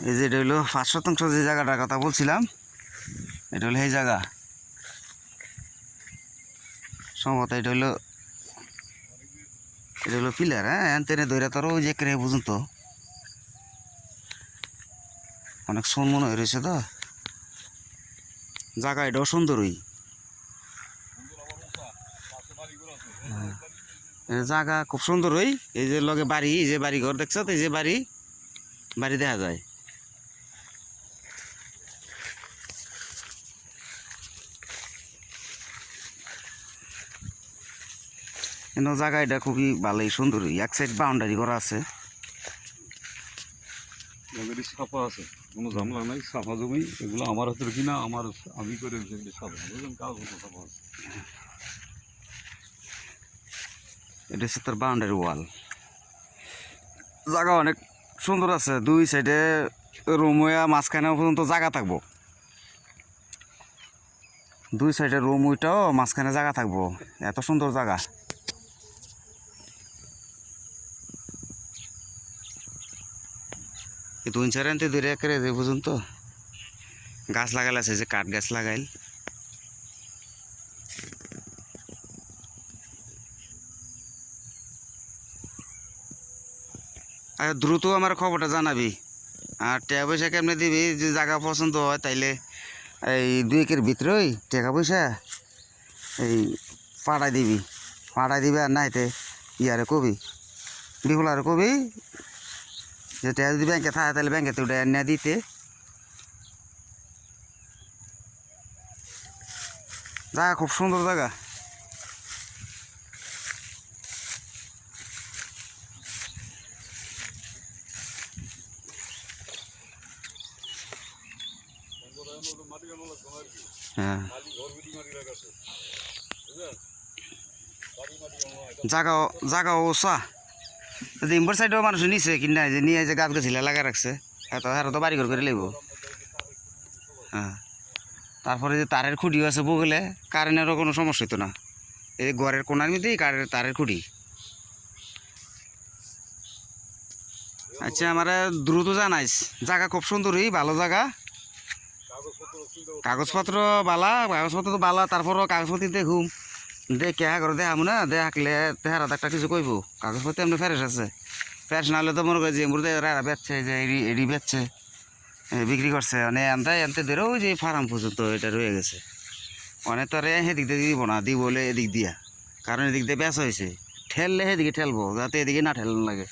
এই যে এটা হলো 5% যে জায়গাটার কথা বলছিলাম, এটা হলো এই জায়গা। সম্ভবত এটা হলো পিলার। হ্যাঁ, এনতেনে দৈরা তোর ওই যে একেবারে পর্যন্ত অনেক সোন মনে হয়ে রয়েছে তো। জায়গা এটাও সুন্দরই, জায়গা খুব সুন্দরই। এই যে লগে বাড়ি, এই যে বাড়ি ঘর দেখছ, এই যে বাড়ি দেখা যায়। কিন্তু জায়গা এটা খুবই ভালোই সুন্দরই। এক সাইড বাউন্ডারি করা আছে, সাফা আছে, কোনো ঝামেলা নাই, সাফা জমি। এগুলো আমার হাতের কিনা, আমি করে সাফা কাজ সাফা আছে। এটা হচ্ছে তোর বাউন্ডারি ওয়াল। জায়গা অনেক সুন্দর আছে, দুই সাইডে রুম হইয়া মাঝখানে পর্যন্ত জায়গা থাকবো। দুই সাইডে রুম ওইটাও মাঝখানে জায়গা থাকবো, এত সুন্দর জায়গা। কিন্তু ইনসার আনতে ধরে একেবারে যে পর্যন্ত গাছ লাগাল আছে, যে কাঠ গাছ লাগাইল। আর দ্রুত আমার খবরটা জানাবি। আর টাকা পয়সা কেমনে দিবি, যে জায়গা পছন্দ হয় তাইলে এই 2 একের ভিতরেই টাকা পয়সা এই পাঠাই দিবি। আর নাইতে ইয়ারে কবি, বিহুলারে কবি যে টাকা যদি ব্যাংকে থাকে তাহলে ব্যাংকে তো ওটা এনে দিতে। জায়গা খুব সুন্দর জায়গা। হ্যাঁ, জায়গাও ওসা। ইম্বর সাইডেও মানুষ নিছে কিনা, যে নিয়ে যে গাছ গাছিলা লাগা রাখছে, এত তো বাড়ি ঘর করে লাগব। হ্যাঁ, তারপরে যে তারের খুঁটিও আছে বগলে, কারেন্টেরও কোনো সমস্যা হতো না। এই ঘরের কোনার মধ্যেই তারের খুঁটি। আচ্ছা, আমার দ্রুত জানাইস। জায়গা খুব সুন্দরই, ভালো জায়গা। কাগজপত্র তো বালা। তারপরও কাগজপত্র দেখুম, দেখে ঘরে দেখাবো না, দেখলে তেহারা একটা কিছু কইব। কাগজপত্র এমনি ফ্রেশ আছে। ফ্রেশ না হলে তো মনে করি যে এমনি বেচছে, যে এডি বেচছে, বিক্রি করছে। মানে এনতে ধরেও যে ফার্ম পর্যন্ত এটা রয়ে গেছে। অনেক তো সেদিক দিয়ে দিব না, দিব বলে এদিক দিয়া, কারণ এদিক দিয়ে বেচা হয়েছে। ঠেললে সেদিকে ঠেলবো, যাতে এদিকে না ঠেলানো লাগে।